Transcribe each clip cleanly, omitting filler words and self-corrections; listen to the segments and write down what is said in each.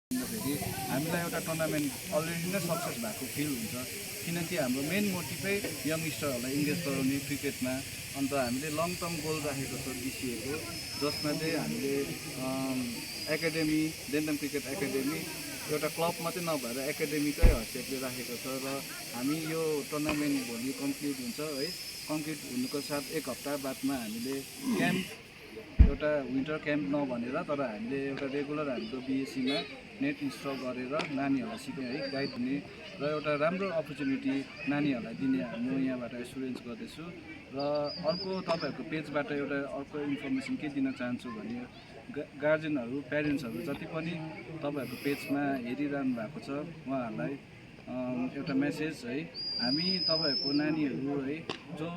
फेरि हामीलाई एउटा टुर्नामेन्ट अलरेडी नै सक्सेस भएको फिल हुन्छ किनकि हाम्रो मेन मोटिभै यङस्टरहरूलाई इङ्गेज गराउने क्रिकेटमा। अन्त हामीले लङ टर्म गोल राखेको छ बिसिएको, जसमा चाहिँ हामीले एकाडेमी डेन्टम क्रिकेट एकाडेमी एउटा क्लब मात्रै नभएर एकाडेमीकै हैसियतले राखेको छ। र हामी यो टुर्नामेन्ट भोलि कम्प्लिट हुन्छ है। कम्प्लिट हुनुको साथ एक हप्ता बादमा हामीले क्याम्प एउटा विन्टर क्याम्प नभनेर तर हामीले एउटा रेगुलर हाम्रो बिएससीमा नेट इन्स्टल गरेर नानीहरूलाई सिक्ने है गाइड हुने र एउटा राम्रो अपर्च्युनिटी नानीहरूलाई दिने म यहाँबाट एसुरेन्स गर्दैछु। र अर्को तपाईँहरूको पेजबाट एउटा अर्को इन्फर्मेसन के दिन चाहन्छु भने गार्जेनहरू प्यारेन्ट्सहरू जति पनि तपाईँहरूको पेजमा हेरिरहनु भएको छ उहाँहरूलाई एउटा मेसेज है, हामी तपाईँहरूको नानीहरू है जो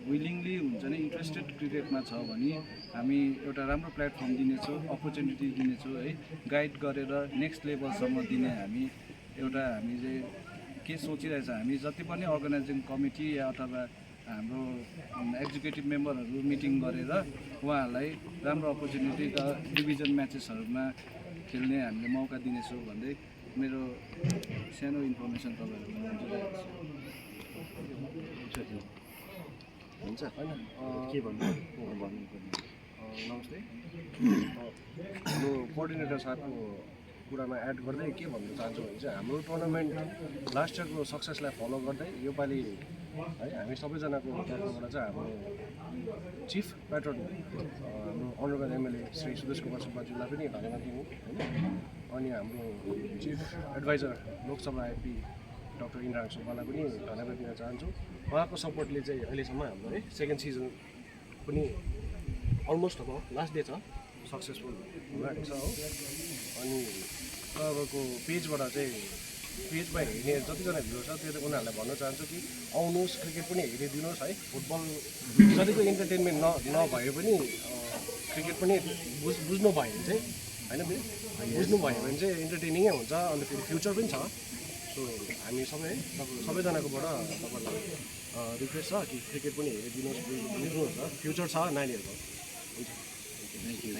विलिङली हुन्छ नि इन्ट्रेस्टेड क्रिकेटमा छ भने हामी एउटा राम्रो प्लेटफर्म दिनेछौँ, अपर्च्युनिटी दिनेछौँ है, गाइड गरेर नेक्स्ट लेभलसम्म दिने हामी हामीले के सोचिरहेछ, हामी जति पनि अर्गनाइजिङ कमिटी या अथवा हाम्रो एक्जिक्युटिभ मेम्बरहरू मिटिङ गरेर उहाँहरूलाई राम्रो अपर्च्युनिटी डिभिजन म्याचेसहरूमा खेल्ने हामीले मौका दिनेछौँ भन्दै मेरो सानो इन्फर्मेसन तपाईँहरूलाई हुन्छ होइन के भन्नु नमस्ते। म कोअर्डिनेटर साहबको कुरामा एड गर्दै के भन्न चाहन्छु भने चाहिँ हाम्रो टुर्नामेन्ट लास्ट इयरको सक्सेसलाई फलो गर्दै योपालि है हामी सबैजनाको तर्फबाट चाहिँ हाम्रो चिफ प्याट्रन हाम्रो अनरेबल एमएलए श्री सुदेश कुमार सुब्बाज्यूलाई पनि धन्यवाद दिनु होइन। अनि हाम्रो chief adviser Lok Sabha MP doctor Indrang सुब्बालाई पनि धन्यवाद दिन चाहन्छु। उहाँको सपोर्टले चाहिँ अहिलेसम्म हाम्रो है सेकेन्ड सिजन पनि अलमोस्ट अब लास्ट डे छ सक्सेसफुल हुँदैछ हो। अनि तपाईँको पेजबाट चाहिँ पेजमा हेर्ने जतिजना भ्युर छ त्यो उनीहरूलाई भन्न चाहन्छु कि आउनुहोस्, क्रिकेट पनि हेरिदिनुहोस् है। फुटबल जतिको इन्टरटेनमेन्ट नभए पनि क्रिकेट पनि बुझ्नु भयो भने चाहिँ होइन बुझ्नु भयो भने चाहिँ इन्टरटेनिङै हुन्छ। अन्त फेरि फ्युचर पनि छ। सो हामी सबैजनाकोबाट तपाईँलाई रिक्वेस्ट छ कि क्रिकेट पनि हेरिदिनुहोस्, बुझ्नुहोस्, फ्युचर छ नानीहरूको। हुन्छ, थ्याङ्क यू।